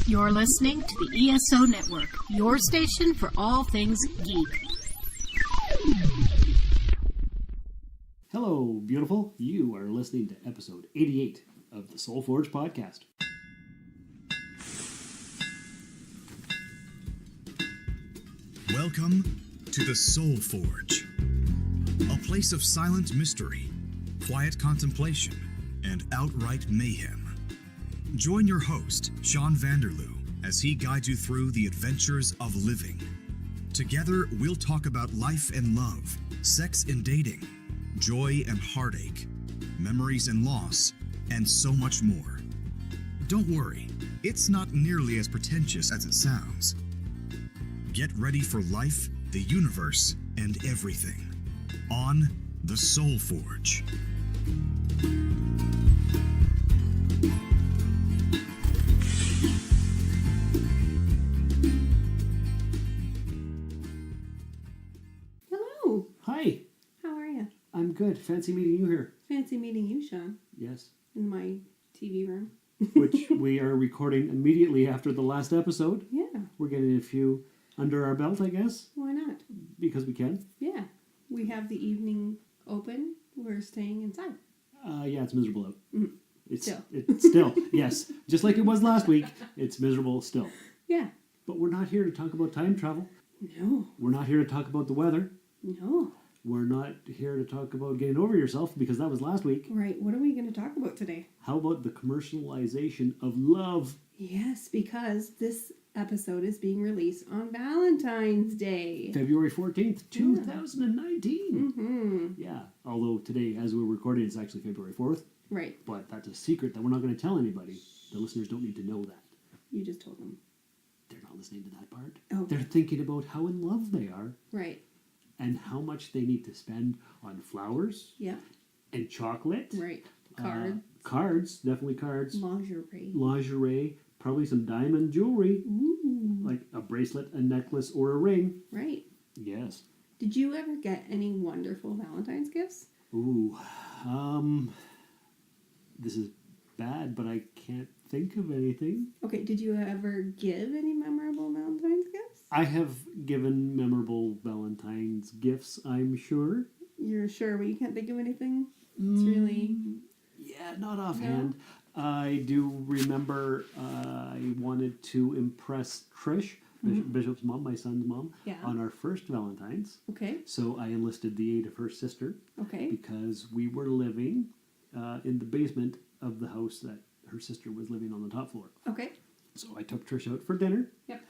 You're listening to the ESO Network, your station for all things geek. Hello, beautiful. You are listening to episode 88 of the Soul Forge podcast. Welcome to the Soul Forge, a place of silent mystery, quiet contemplation, and outright mayhem. Join your host, Sean Vanderloo, as he guides you through the adventures of living. Together, we'll talk about life and love, sex and dating, joy and heartache, memories and loss, and so much more. Don't worry, it's not nearly as pretentious as it sounds. Get ready for life, the universe, and everything on the Soul Forge. Hello. Hi, How are you? I'm good. Fancy meeting you here. Fancy meeting you, Sean, Yes. in my TV room. Which we are recording immediately after the last episode. Yeah, We're getting a few under our belt, I guess, why not? because we can. Yeah, we have the evening open. We're staying inside. Yeah, it's miserable out. Mm. It's Still. still, yes. Just like it was last week, it's miserable still. Yeah. But we're not here to talk about time travel. No. We're not here to talk about the weather. No. We're not here to talk about getting over yourself, because that was last week. Right, what are we going to talk about today? How about the commercialization of love? Yes, because this episode is being released on Valentine's Day. February 14th, 2019. Mm-hmm. Yeah, although today, as we're recording, it's actually February 4th. Right, But that's a secret that we're not going to tell anybody. The listeners don't need to know that. you just told them. They're not listening to that part. Oh. They're thinking about how in love they are Right, and how much they need to spend on flowers yeah, and chocolate. right. Card, Cards, definitely cards. lingerie. Lingerie, probably some diamond jewelry, Ooh, like a bracelet, a necklace, or a ring. right. Yes. Did you ever get any wonderful Valentine's gifts? Ooh, this is bad, but I can't think of anything. Okay, did you ever give any memorable Valentine's gifts? I have given memorable Valentine's gifts, I'm sure. You're sure, but you can't think of anything? It's really... Yeah, not offhand. No? I do remember I wanted to impress Trish, Bishop's mom, my son's mom, Yeah. on our first Valentine's. Okay, So I enlisted the aid of her sister okay, because we were living in the basement of the house that her sister was living on the top floor. okay. So I took Trish out for dinner. Yep.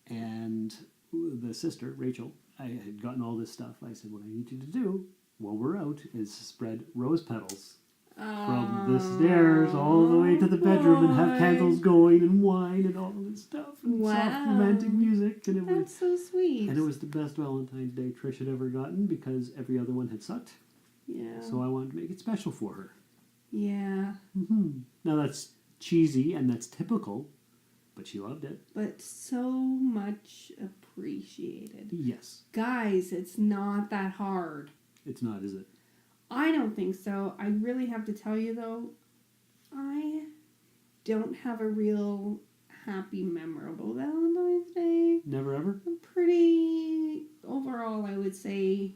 And the sister, Rachel, I had gotten all this stuff. I said, what I need you to do while we're out is spread rose petals from the stairs all the way to the bedroom and have candles going and wine and all this stuff and soft romantic music. And That's so sweet. and it was the best Valentine's Day Trish had ever gotten because every other one had sucked. Yeah. So I wanted to make it special for her. Yeah, Now that's cheesy and that's typical, but she loved it. but so much appreciated. Yes. Guys, it's not that hard. It's not, is it? I don't think so. I really have to tell you, though, I don't have a real happy, memorable Valentine's Day. Never ever? I'm pretty, overall, I would say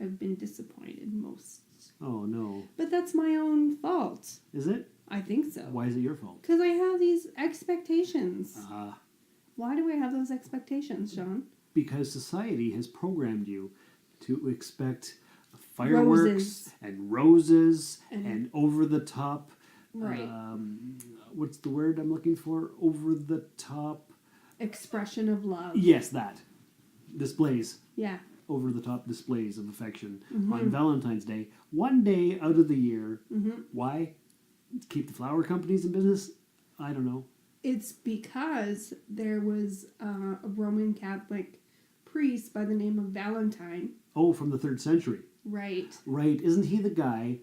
I've been disappointed most. Oh, no. But that's my own fault. Is it? I think so. Why is it your fault? Because I have these expectations. Ah. Why do I have those expectations, Sean? Because society has programmed you to expect fireworks Roses. and roses And- and over the top. Right. What's the word I'm looking for? Over the top. Expression of love. Yes, that. Displays. Yeah. Over the top displays of affection Mm-hmm. on Valentine's Day. One day out of the year. Mm-hmm. Why? Keep the flower companies in business? I don't know. It's because there was a Roman Catholic priest by the name of Valentine. Oh, from the 3rd century. Right. Right. Isn't he the guy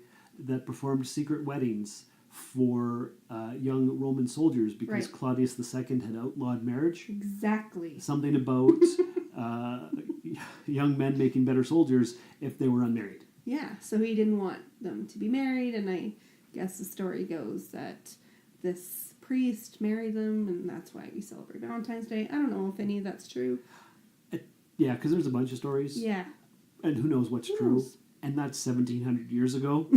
that performed secret weddings for young Roman soldiers because Right. Claudius II had outlawed marriage? Exactly. Something about young men making better soldiers if they were unmarried. Yeah, so he didn't want them to be married, and I guess the story goes that this priest marry them, and that's why we celebrate Valentine's Day. I don't know if any of that's true. Yeah, because there's a bunch of stories. Yeah. And who knows what's true. Knows? And that's 1,700 years ago.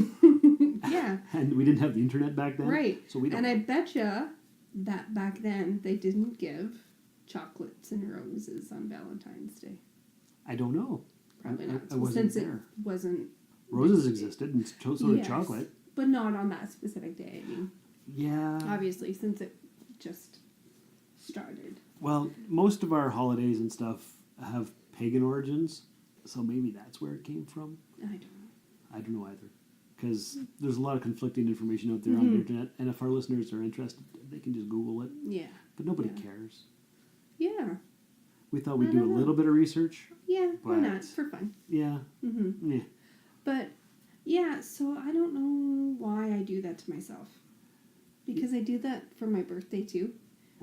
Yeah. And we didn't have the internet back then. Right. So we don't And I betcha that back then they didn't give chocolates and roses on Valentine's Day. I don't know. Probably I not. wasn't Since there. it wasn't... Roses existed, and so did Yes, chocolate. but not on that specific day. I mean, Yeah. obviously, since it just started. Well, most of our holidays and stuff have pagan origins, so maybe that's where it came from. I don't know. I don't know either. Because there's a lot of conflicting information out there on the internet, and if our listeners are interested, they can just Google it. Yeah. But nobody cares. Yeah. We thought we'd I do a don't know. little bit of research. Yeah, why But- not? For fun. Yeah. Mm-hmm. Yeah. But, yeah, so I don't know why I do that to myself. Because I do that for my birthday, too.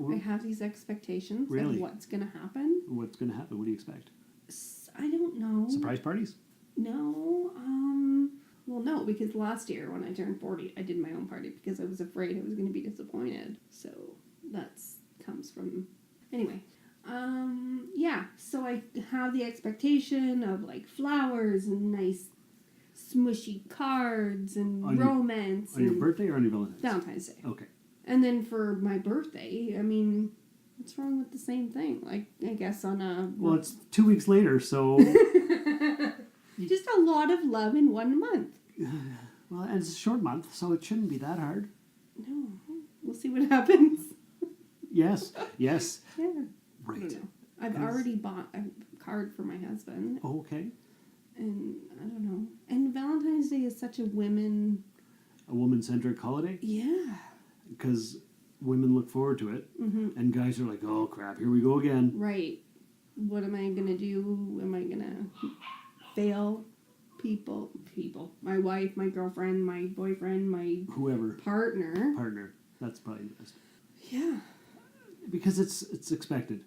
I have these expectations Really? of what's going to happen. What's going to happen? What do you expect? I don't know. Surprise parties? No. Well, no, because last year when I turned 40, I did my own party because I was afraid I was going to be disappointed. So that's comes from... Anyway. Yeah, so I have the expectation of, like, flowers and nice smushy cards and romance. On your and birthday or on your Valentine's? Valentine's Day. Okay. And then for my birthday, I mean, what's wrong with the same thing? Like, I guess on a... Well, it's 2 weeks later, so... Just a lot of love in 1 month. Well, and it's a short month, so it shouldn't be that hard. No, we'll see what happens. Yes, yes. Yeah. Right. I don't know. I've already bought a card for my husband. Oh, okay. And I don't know. And Valentine's Day is such a women... A woman-centric holiday? Yeah. Because women look forward to it, and guys are like, oh, crap, here we go again. Right. What am I going to do? Am I going to fail people? My wife, my girlfriend, my boyfriend, my... Whoever. Partner. That's probably the best. Yeah. Because it's expected.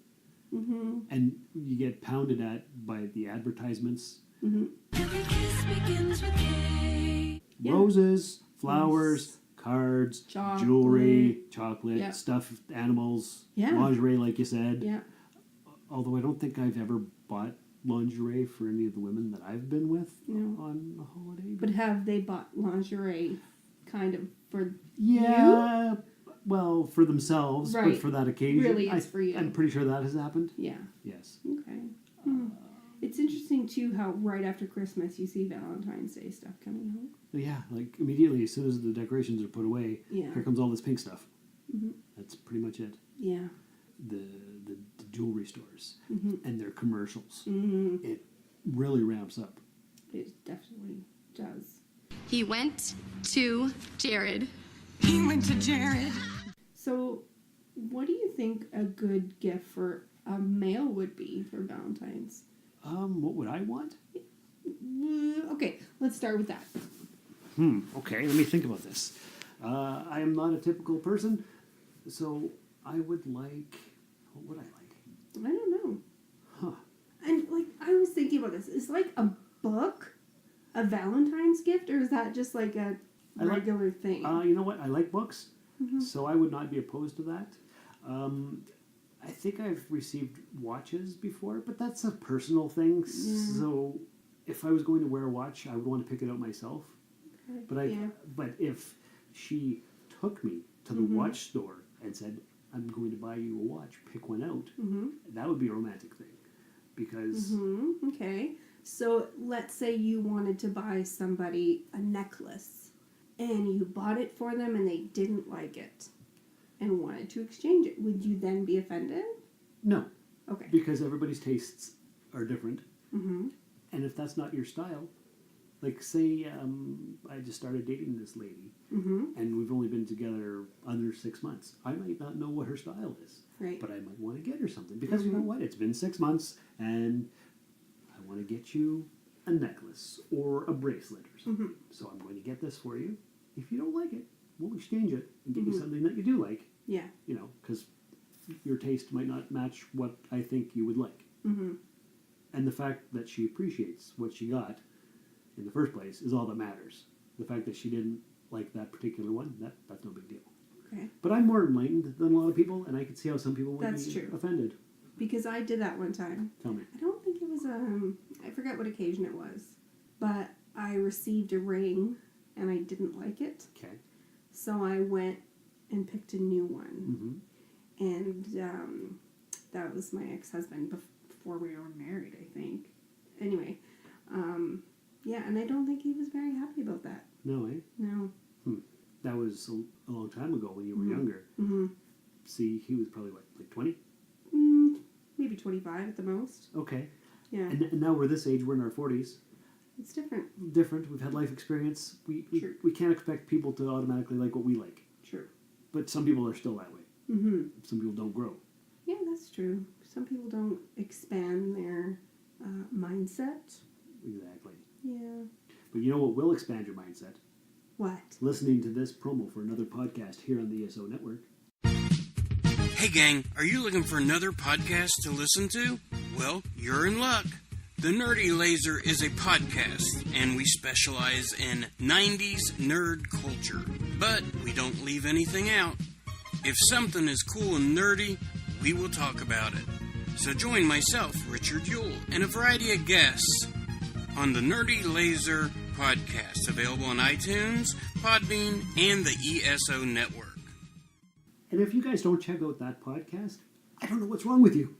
Mm-hmm. And you get pounded at by the advertisements. Mm-hmm. Every kiss begins with K. Yeah. Roses, flowers, cards, Chocolate. jewelry, chocolate, Yeah. stuffed animals, Yeah. lingerie, like you said. Yeah. Although I don't think I've ever bought lingerie for any of the women that I've been with No. on a holiday. But have they bought lingerie kind of for Yeah, well, for themselves, Right. but for that occasion. Really, it's for you. I'm pretty sure that has happened. Yeah. Yes. Okay. It's interesting, too, how right after Christmas you see Valentine's Day stuff coming out. Yeah, like immediately as soon as the decorations are put away, Yeah. here comes all this pink stuff. Mm-hmm. That's pretty much it. Yeah. The jewelry stores Mm-hmm. and their commercials. Mm-hmm. It really ramps up. It definitely does. He went to Jared. He went to Jared. So, what do you think a good gift for a male would be for Valentine's? What would I want? Okay, let's start with that. Okay, let me think about this. I am not a typical person, so I would like... What would I like? I don't know. Huh. And, like, I was thinking about this. Is, like, a book a Valentine's gift, or is that just, like, a I like- regular thing? You know what? I like books, so I would not be opposed to that. I think I've received watches before, but that's a personal thing. So if I was going to wear a watch, I would want to pick it out myself. But but if she took me to the watch store and said, "I'm going to buy you a watch, pick one out," that would be a romantic thing, because Okay. So let's say you wanted to buy somebody a necklace and you bought it for them and they didn't like it and wanted to exchange it. Would you then be offended? no, Okay. because everybody's tastes are different, and if that's not your style, like say I just started dating this lady, and we've only been together under 6 months, I might not know what her style is, Right. but I might want to get her something because you know what? It's been 6 months, and I want to get you a necklace or a bracelet or something. So I'm going to get this for you. If you don't like it, we'll exchange it and get you something that you do like. Yeah. You know, because your taste might not match what I think you would like. And the fact that she appreciates what she got in the first place is all that matters. The fact that she didn't like that particular one, that's no big deal. Okay. But I'm more enlightened than a lot of people, and I can see how some people would That's be true. offended. Because I did that one time. Tell me. I don't think it was, I forget what occasion it was. But I received a ring, and I didn't like it. Okay. So I went and picked a new one. Mm-hmm. And that was my ex-husband before we were married, I think. Anyway, yeah, and I don't think he was very happy about that. No, eh? No. That was a long time ago when you were younger. Mm-hmm. See, he was probably, what, like 20? Maybe 25 at the most. Okay. Yeah. And now we're this age, we're in our 40s. It's different. Different. We've had life experience. True. We can't expect people to automatically like what we like. True. But some people are still that way. Mm-hmm. Some people don't grow. Yeah, that's true. Some people don't expand their mindset. Exactly. Yeah. But you know what will expand your mindset? What? Listening to this promo for another podcast here on the ESO Network. Hey gang, are you looking for another podcast to listen to? Well, you're in luck. The Nerdy Laser is a podcast, and we specialize in 90s nerd culture. But we don't leave anything out. If something is cool and nerdy, we will talk about it. So join myself, Richard Yule, and a variety of guests on the Nerdy Laser podcast, available on iTunes, Podbean, and the ESO Network. And if you guys don't check out that podcast, I don't know what's wrong with you.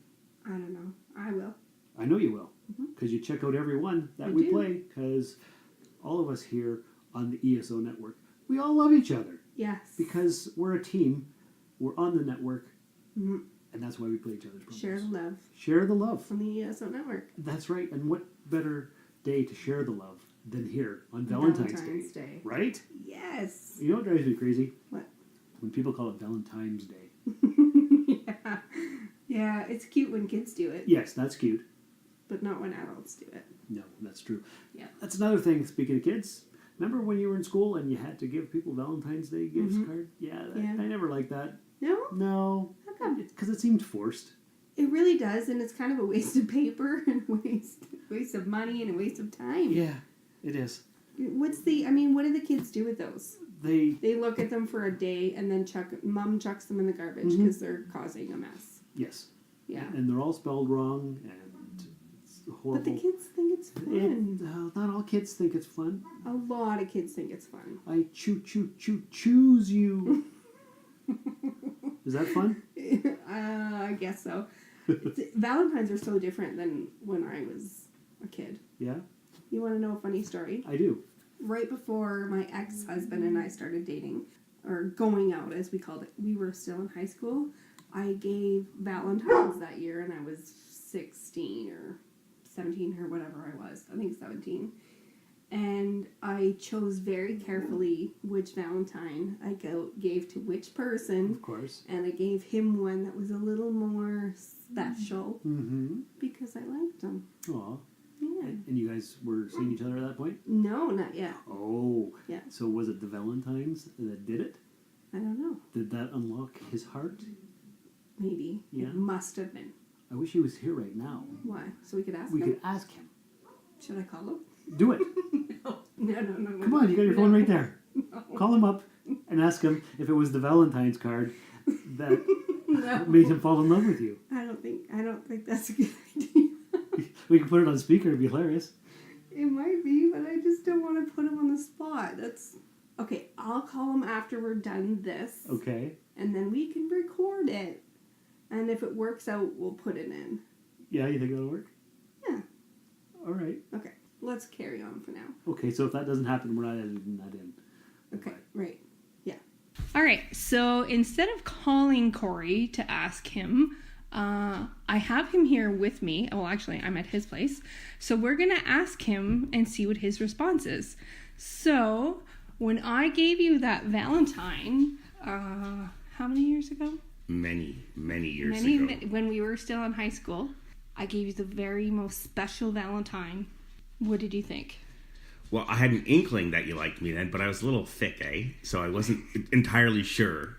I don't know. I will. I know you will. Because you check out every one that we play. Because all of us here on the ESO Network, we all love each other. Yes. Because we're a team. We're on the network. And that's why we play each other's promos. Share the love. Share the love. On the ESO Network. That's right. And what better day to share the love than here on Valentine's Day. Right? Yes. You know what drives me crazy? What? When people call it Valentine's Day. Yeah. Yeah, it's cute when kids do it. Yes, that's cute. But not when adults do it. No, that's true. Yeah. That's another thing, speaking of kids. Remember when you were in school and you had to give people Valentine's Day gifts card? Yeah, I never liked that. No? No. How come? Because it seemed forced. It really does, and it's kind of a waste of paper and waste of money and a waste of time. Yeah, it is. What do the kids do with those? They look at them for a day and then Mom chucks them in the garbage because they're causing a mess. Yes. Yeah. And they're all spelled wrong and it's horrible. But the kids think it's fun. Not all kids think it's fun. A lot of kids think it's fun. I choose you. Is that fun? I guess so. Valentines are so different than when I was a kid. Yeah? You want to know a funny story? I do. Right before my ex-husband and I started dating, or going out as we called it, we were still in high school. I gave Valentine's that year, and I was 16 or 17 or whatever I was. I think 17. And I chose very carefully which Valentine I gave to which person. Of course. And I gave him one that was a little more special because I liked him. Aw. Yeah. And you guys were seeing each other at that point? No, not yet. Oh. Yeah. So was it the Valentines that did it? I don't know. Did that unlock his heart? Maybe. Yeah. It must have been. I wish he was here right now. Why? So we could ask We him? could ask him. Should I call him? Do it. No. Come on, you got your phone right there. Call him up and ask him if it was the Valentine's card that made him fall in love with you. I don't think that's a good idea. We can put it on speaker. It'd be hilarious. It might be, but I just don't want to put him on the spot. That's okay. I'll call him after we're done this. Okay. And then we can record it. And if it works out, we'll put it in. Yeah, you think that'll work? Yeah. All right. Okay. Let's carry on for now. Okay, so if that doesn't happen, we're not editing that in. Okay. Right. Yeah. All right. So instead of calling Corey to ask him, I have him here with me. Well, actually, I'm at his place. So we're going to ask him and see what his response is. So when I gave you that Valentine, how many years ago? Many years ago. When we were still in high school, I gave you the very most special Valentine. What did you think? Well, I had an inkling that you liked me then, but I was a little thick, so I wasn't entirely sure,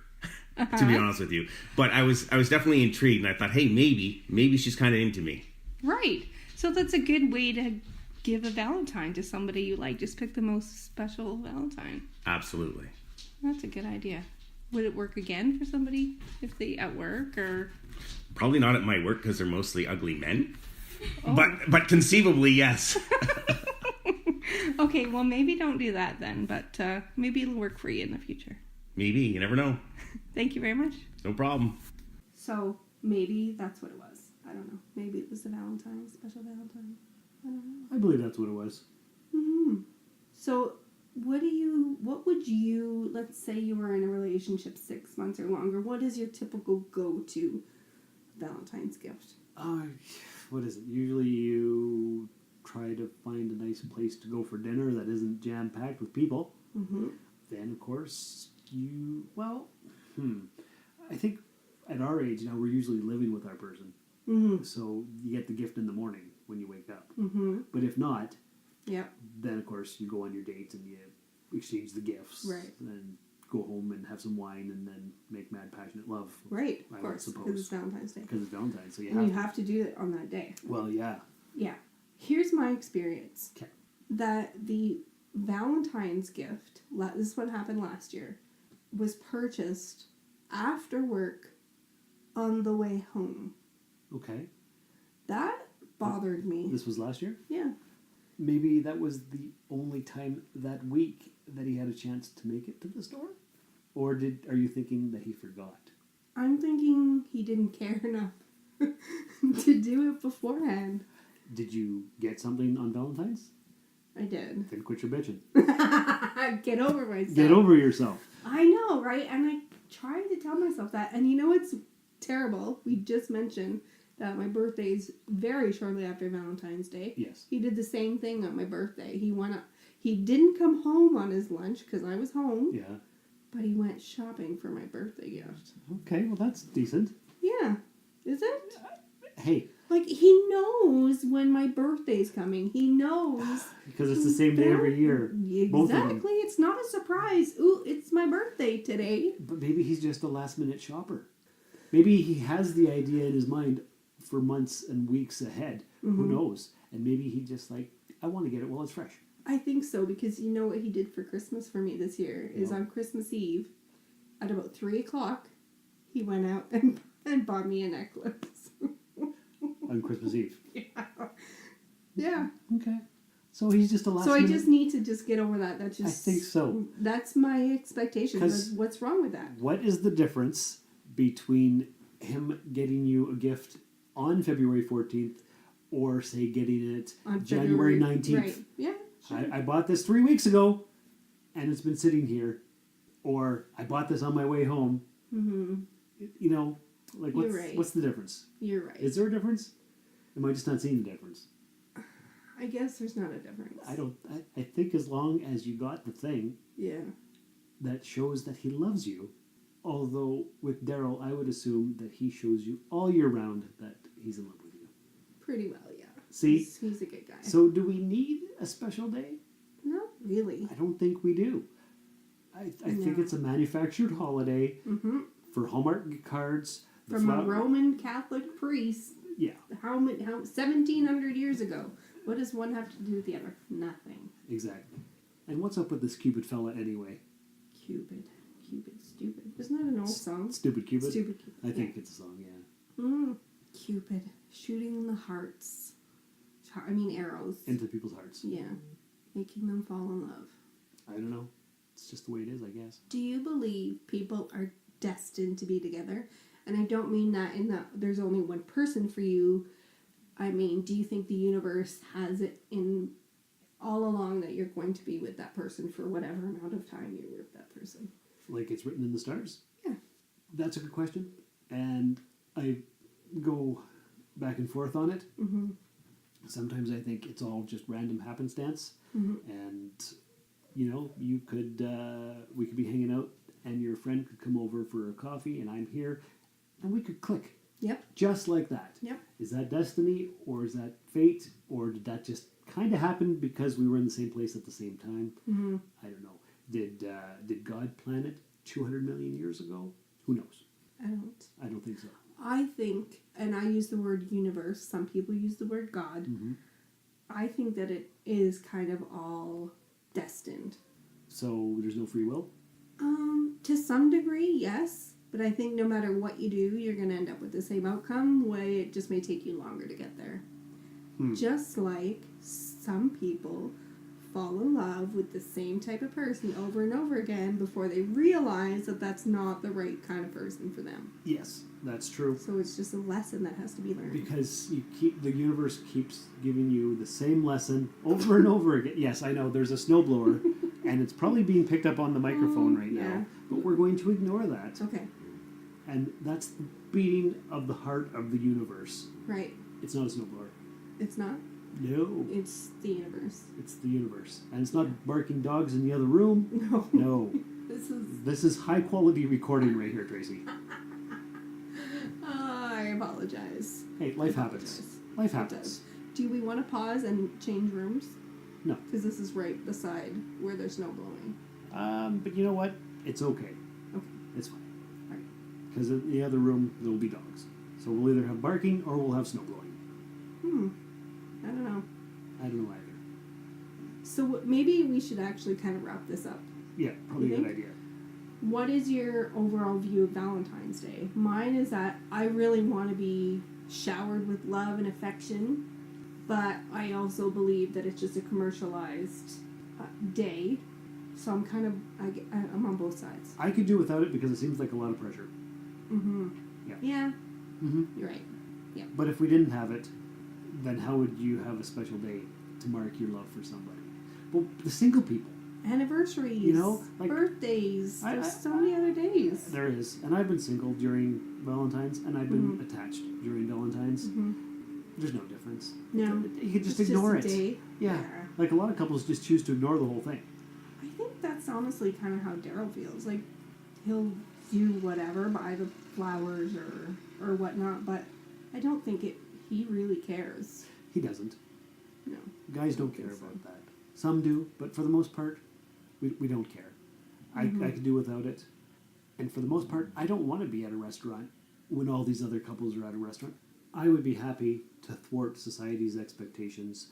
to be honest with you. But I was definitely intrigued, and I thought, hey, maybe she's kind of into me. Right. So that's a good way to give a Valentine to somebody you like. Just pick the most special Valentine. Absolutely. That's a good idea. Would it work again for somebody if they at work or? Probably not at my work because they're mostly ugly men. Oh. But conceivably, yes. Okay, well maybe don't do that then, but maybe it'll work for you in the future. Maybe, you never know. Thank you very much. No problem. So maybe that's what it was. I don't know. Maybe it was the Valentine, special Valentine. I don't know. I believe that's what it was. Mm-hmm. So what would you, let's say you were in a relationship 6 months or longer, what is your typical go-to Valentine's gift? What is it? Usually you try to find a nice place to go for dinner that isn't jam-packed with people. Mm-hmm. Then, of course, I think at our age now, we're usually living with our person. Mm-hmm. So you get the gift in the morning when you wake up. Mm-hmm. But if not, Yep. then, of course, you go on your dates and you exchange the gifts. Right. And go home and have some wine and then make mad, passionate love. Right, I of would course, suppose. because it's Valentine's Day. Because it's Valentine's, so And you have to do it on that day. Well, yeah. Yeah. Here's my experience. Okay. That the Valentine's gift, this is what happened last year, was purchased after work on the way home. Okay. That bothered me. This was last year? Yeah. Maybe that was the only time that week that he had a chance to make it to the store? Or are you thinking that he forgot? I'm thinking he didn't care enough to do it beforehand. Did you get something on Valentine's? I did. Then quit your bitching. Get over myself. Get over yourself. I know, right? And I tried to tell myself that. And you know what's terrible? We just mentioned that my birthday's very shortly after Valentine's Day. Yes. He did the same thing on my birthday. He didn't come home on his lunch because I was home. Yeah. But he went shopping for my birthday gift. Okay, well that's decent. Yeah. Is it? Hey. Like, he knows when my birthday's coming. He knows. Because it's the same day every year. Both of them. Exactly. It's not a surprise. Ooh, it's my birthday today. But maybe he's just a last minute shopper. Maybe he has the idea in his mind for months and weeks ahead. Mm-hmm. Who knows? And maybe he just I want to get it while it's fresh. I think so, because you know what he did for Christmas for me this year is on Christmas Eve at about 3 o'clock, he went out and bought me a necklace. On Christmas Eve. Yeah. Yeah. Okay. So he's just a last So I minute. just need to just get over that. That's just. I think so. That's my expectation. 'Cause What's wrong with that? What is the difference between him getting you a gift on February 14th or, say, getting it On January February 19th? Right. Yeah. Sure. I bought this 3 weeks ago and it's been sitting here. Or I bought this on my way home. Mm-hmm. You know, like You're right. what's the difference? You're right. Is there a difference? Am I just not seeing the difference? I guess there's not a difference. I think as long as you got the thing Yeah. that shows that he loves you, although with Daryl, I would assume that he shows you all year round that he's in love with you. Pretty well, yeah. See? He's a good guy. So do we need a special day? Not really. I don't think we do. I think No. it's a manufactured holiday Mm-hmm. for Hallmark cards. the From a flower- Roman Catholic priest. Yeah, How 1,700 years ago? What does one have to do with the other? Nothing. exactly. And what's up with this Cupid fella anyway? Cupid, stupid. Isn't that an old song? Stupid Cupid? Stupid Cupid. I think it's a song, yeah. Cupid shooting the hearts. Arrows. Into people's hearts. Yeah, making them fall in love. I don't know. It's just the way it is, I guess. Do you believe people are destined to be together? And I don't mean that in that there's only one person for you. I mean, do you think the universe has it in all along that you're going to be with that person for whatever amount of time you're with that person? Like it's written in the stars? Yeah. That's a good question. And I go back and forth on it. Mm-hmm. Sometimes I think it's all just random happenstance. Mm-hmm. And, you could, we could be hanging out and your friend could come over for a coffee and I'm here and we could click. Yep. Just like that. Yep. Is that destiny or is that fate or did that just kind of happen because we were in the same place at the same time? Mm-hmm. I don't know. Did God plan it 200 million years ago? Who knows? I don't. I don't think so. I think, and I use the word universe, some people use the word God. Mm-hmm. I think that it is kind of all destined. So there's no free will? To some degree, yes. But I think no matter what you do, you're going to end up with the same outcome. Way it just may take you longer to get there. Just like some people fall in love with the same type of person over and over again before they realize that that's not the right kind of person for them. Yes, that's true. So it's just a lesson that has to be learned. Because the universe keeps giving you the same lesson over and over again. Yes, I know, there's a snowblower, and it's probably being picked up on the microphone right now, but we're going to ignore that. Okay. And that's the beating of the heart of the universe. Right. It's not a snowblower. It's not? No. It's the universe. It's the universe. And it's not barking dogs in the other room. No. This is high quality recording right here, Tracy. I apologize. Hey, life happens. Life happens. Do we want to pause and change rooms? No. Because this is right beside where there's snow blowing. But you know what? It's okay. Okay. It's fine. All right. Because in the other room, there will be dogs. So we'll either have barking or we'll have snow blowing. I don't know. I don't know either. So maybe we should actually kind of wrap this up. Yeah, probably You a good think? idea. What is your overall view of Valentine's Day? Mine is that I really want to be showered with love and affection, but I also believe that it's just a commercialized day. So I'm kind of, I'm on both sides. I could do without it because it seems like a lot of pressure. Yeah. Mm-hmm. You're right. Yeah. But if we didn't have it, then how would you have a special day to mark your love for somebody? Well, the single people. Anniversaries. You know, like, birthdays. There's so many other days. There is. And I've been single during Valentine's, and I've been attached during Valentine's. There's no difference. No. You can just It's ignore just a it. day. Yeah. Like a lot of couples just choose to ignore the whole thing. I think that's honestly kind of how Daryl feels. Like, he'll do whatever, buy the flowers or whatnot, but I don't think he really cares. He doesn't. No. Guys don't care about that. Some do, but for the most part, we don't care. I could do without it. And for the most part, I don't want to be at a restaurant when all these other couples are at a restaurant. I would be happy to thwart society's expectations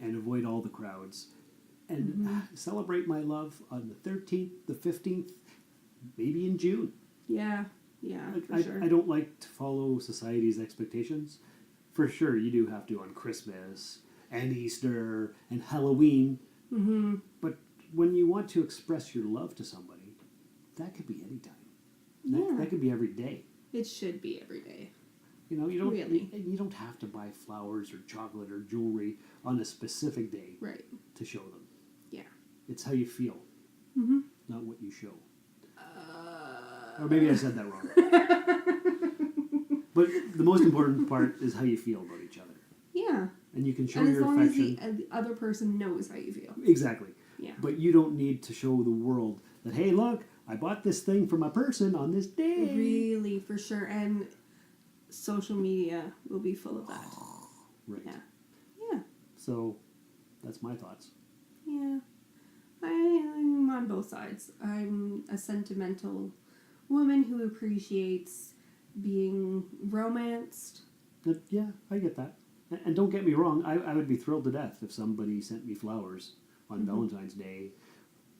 and avoid all the crowds and celebrate my love on the 13th, the 15th, maybe in June. Yeah, for sure. I don't like to follow society's expectations. For sure, you do have to on Christmas and Easter and Halloween. But when you want to express your love to somebody, that could be any time. That could be every day. It should be every day. You know, you don't Really? you don't have to buy flowers or chocolate or jewelry on a specific day Right. to show them. Yeah. It's how you feel, not what you show. Or maybe I said that wrong. But the most important part is how you feel about each other. Yeah. And you can show And as your long as affection. the other person knows how you feel. Exactly. Yeah. But you don't need to show the world that, hey, look, I bought this thing for my person on this day. Really, for sure. And social media will be full of that. Right. Yeah. Yeah. So that's my thoughts. Yeah. I'm on both sides. I'm a sentimental woman who appreciates being romanced. But yeah, I get that. And don't get me wrong, I would be thrilled to death if somebody sent me flowers on Valentine's Day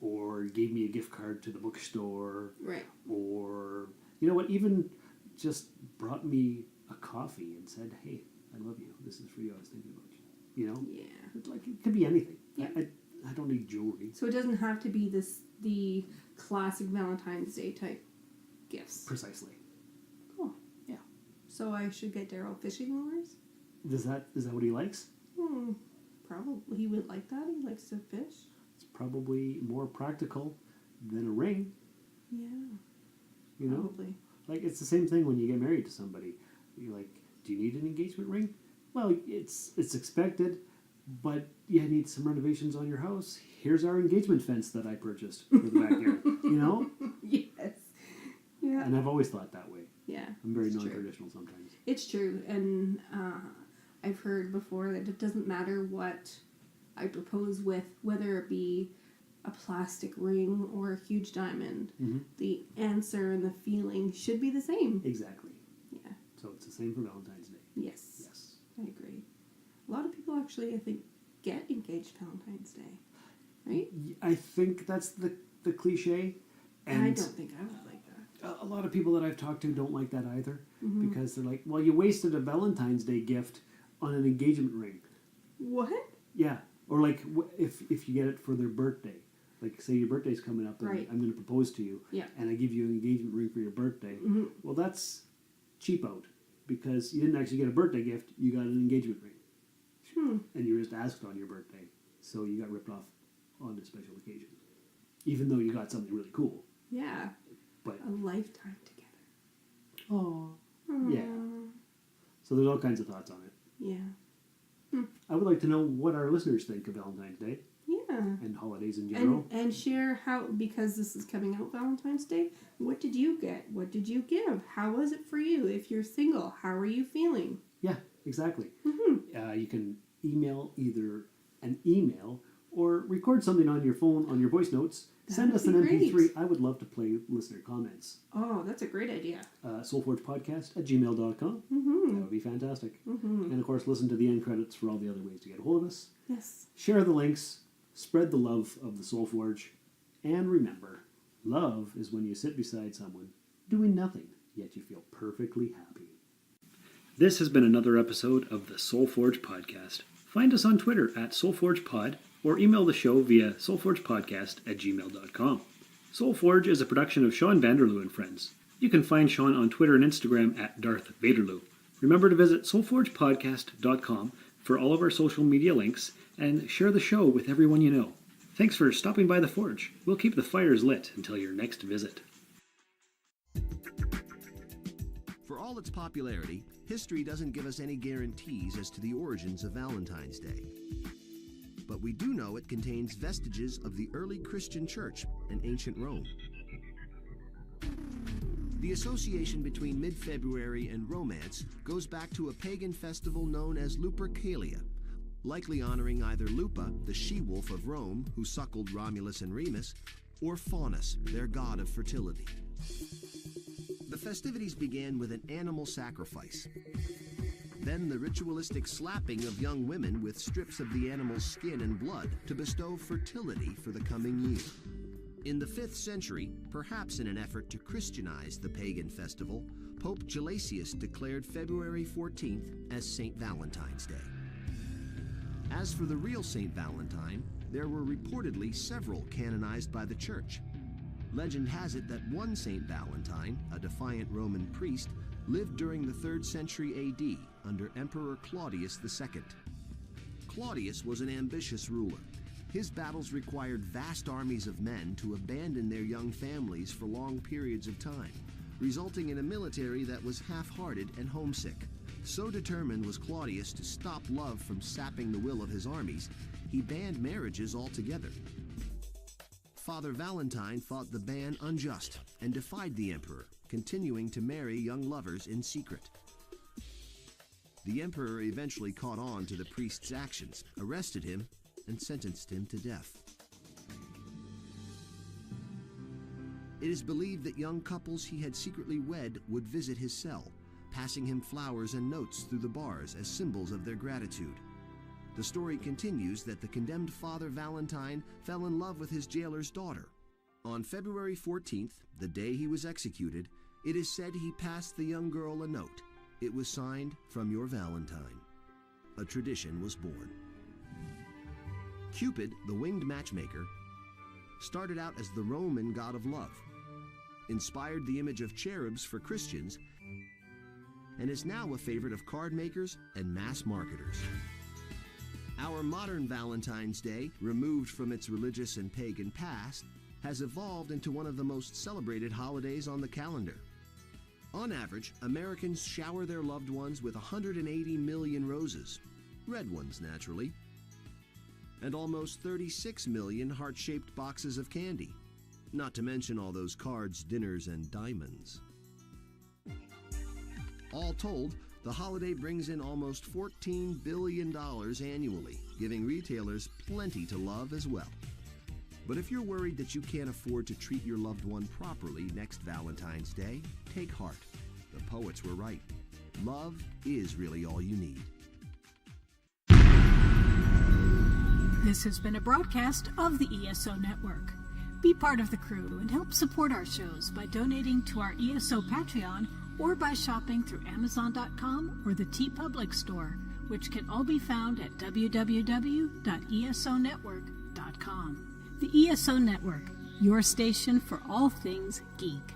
or gave me a gift card to the bookstore. Right. Or, you know what, even just brought me a coffee and said, hey, I love you. This is for you. I was thinking about you. You know? Yeah. Like, it could be anything. Yeah. I don't need jewelry. So it doesn't have to be the classic Valentine's Day type gifts. Precisely. Cool. Yeah. So I should get Daryl fishing lures? Is that what he likes? Probably. He would like that. He likes to fish. It's probably more practical than a ring. Yeah. You know? Probably. Like, it's the same thing when you get married to somebody. You're like, do you need an engagement ring? Well, it's expected, but you need some renovations on your house. Here's our engagement fence that I purchased for the backyard. You know? Yes. Yeah. And I've always thought that way. Yeah. I'm very it's true. non-traditional sometimes. It's true. And I've heard before that it doesn't matter what I propose with, whether it be a plastic ring or a huge diamond, the answer and the feeling should be the same. Exactly. Yeah. So it's the same for Valentine's Day. Yes. Yes. I agree. A lot of people actually, I think, get engaged Valentine's Day, right? I think that's the cliche, And I don't think I would like that. a lot of people that I've talked to don't like that either, because they're like, well, you wasted a Valentine's Day gift on an engagement ring. What? Yeah. Or like if you get it for their birthday. Like, say your birthday's coming up and Right. I'm going to propose to you, Yeah. and I give you an engagement ring for your birthday. Well, that's cheap out, because you didn't actually get a birthday gift, you got an engagement ring. And you were just asked on your birthday, so you got ripped off on a special occasion. Even though you got something really cool. Yeah. But A lifetime together. oh, yeah. So there's all kinds of thoughts on it. Yeah. I would like to know what our listeners think of Valentine's Day Yeah. and holidays in general. And share how, because this is coming out Valentine's Day, what did you get? What did you give? How was it for you? If you're single, how are you feeling? Yeah, exactly. You can email either an email or record something on your phone, on your voice notes. Send us an would be MP3. great. I would love to play listener comments. Oh, that's a great idea. soulforgepodcast@gmail.com. That would be fantastic. And of course, listen to the end credits for all the other ways to get a hold of us. Yes. Share the links. Spread the love of the Soul Forge. And remember, love is when you sit beside someone doing nothing, yet you feel perfectly happy. This has been another episode of the Soul Forge Podcast. Find us on Twitter @SoulForgePod or email the show via soulforgepodcast@gmail.com. Soul Forge is a production of Sean Vanderloo and Friends. You can find Sean on Twitter and Instagram @DarthVaderloo. Remember to visit soulforgepodcast.com for all of our social media links and share the show with everyone you know. Thanks for stopping by the Forge. We'll keep the fires lit until your next visit. For all its popularity, history doesn't give us any guarantees as to the origins of Valentine's Day. But we do know it contains vestiges of the early Christian church and ancient Rome. The association between mid-February and romance goes back to a pagan festival known as Lupercalia, likely honoring either Lupa, the she-wolf of Rome who suckled Romulus and Remus, or Faunus, their god of fertility. The festivities began with an animal sacrifice. Then the ritualistic slapping of young women with strips of the animal's skin and blood to bestow fertility for the coming year. In the 5th century, perhaps in an effort to Christianize the pagan festival, Pope Gelasius declared February 14th as St. Valentine's Day. As for the real St. Valentine, there were reportedly several canonized by the Church. Legend has it that one St. Valentine, a defiant Roman priest, lived during the 3rd century AD under Emperor Claudius II. Claudius was an ambitious ruler. His battles required vast armies of men to abandon their young families for long periods of time, resulting in a military that was half-hearted and homesick. So determined was Claudius to stop love from sapping the will of his armies, he banned marriages altogether. Father Valentine thought the ban unjust and defied the emperor, continuing to marry young lovers in secret. The emperor eventually caught on to the priest's actions, arrested him, and sentenced him to death. It is believed that young couples he had secretly wed would visit his cell, passing him flowers and notes through the bars as symbols of their gratitude. The story continues that the condemned Father Valentine fell in love with his jailer's daughter. On February 14th, the day he was executed, it is said he passed the young girl a note. It was signed, "From your Valentine." A tradition was born. Cupid, the winged matchmaker, started out as the Roman god of love, inspired the image of cherubs for Christians, and is now a favorite of card makers and mass marketers. Our modern Valentine's Day, removed from its religious and pagan past, has evolved into one of the most celebrated holidays on the calendar. On average, Americans shower their loved ones with 180 million roses, red ones naturally, and almost 36 million heart-shaped boxes of candy, not to mention all those cards, dinners, and diamonds. All told, the holiday brings in almost $14 billion annually, giving retailers plenty to love as well. But if you're worried that you can't afford to treat your loved one properly next Valentine's Day, take heart. The poets were right. Love is really all you need. This has been a broadcast of the ESO Network. Be part of the crew and help support our shows by donating to our ESO Patreon or by shopping through Amazon.com or the TeePublic store, which can all be found at www.esonetwork.com. The ESO Network, your station for all things geek.